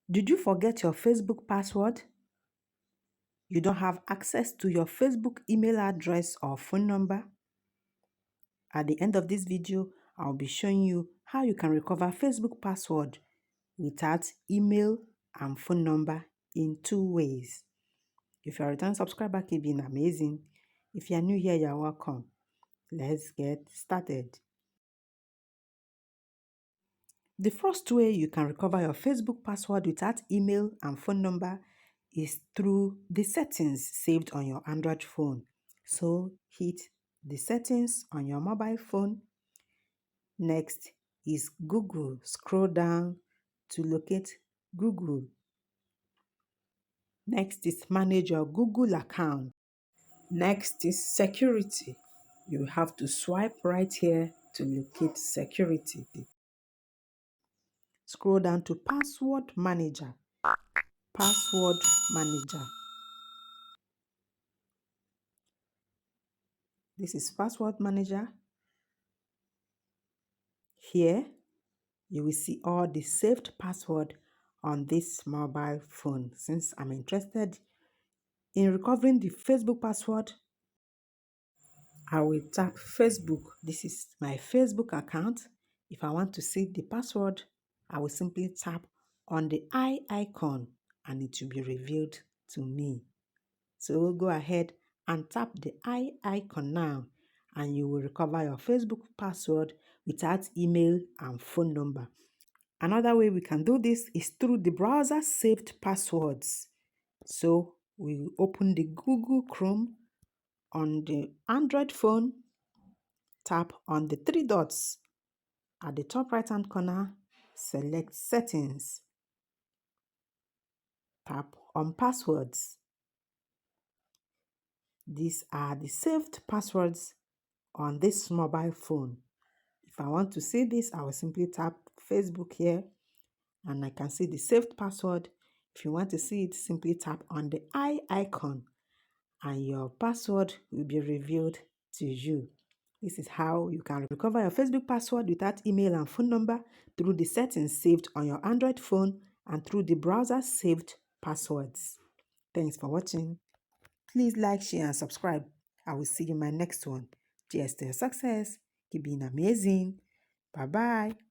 Did you forget your Facebook password? You don't have access to your Facebook email address or phone number? At the end of this video, I'll be showing you how you can recover Facebook password without email and phone number in 2 ways. If you're a return subscriber, keep being amazing. If you're new here, you're welcome. Let's get started. The first way you can recover your Facebook password without email and phone number is through the settings saved on your Android phone. So hit the settings on your mobile phone. Next is Google. Scroll down to locate Google. Next is manage your Google account. Next is security. You have to swipe right here to locate security. Scroll down to password manager. Password manager. This is password manager. Here you will see all the saved password on this mobile phone. Since I'm interested in recovering the Facebook password, I will tap Facebook. This is my Facebook account. If I want to see the password, I will simply tap on the eye icon and it will be revealed to me. So go ahead and tap the eye icon now and you will recover your Facebook password without email and phone number. Another way we can do this is through the browser saved passwords. So we open the Google Chrome on the Android phone, tap on the 3 dots at the top right hand corner, select settings, tap on passwords. These are the saved passwords on this mobile phone. If I want to see this, I will simply tap Facebook here and I can see the saved password. If you want to see it, simply tap on the eye icon and your password will be revealed to you. This is how you can recover your Facebook password without email and phone number through the settings saved on your Android phone and through the browser saved passwords. Thanks for watching. Please like, share and subscribe. I will see you in my next one. Cheers to your success. Keep being amazing. Bye-bye.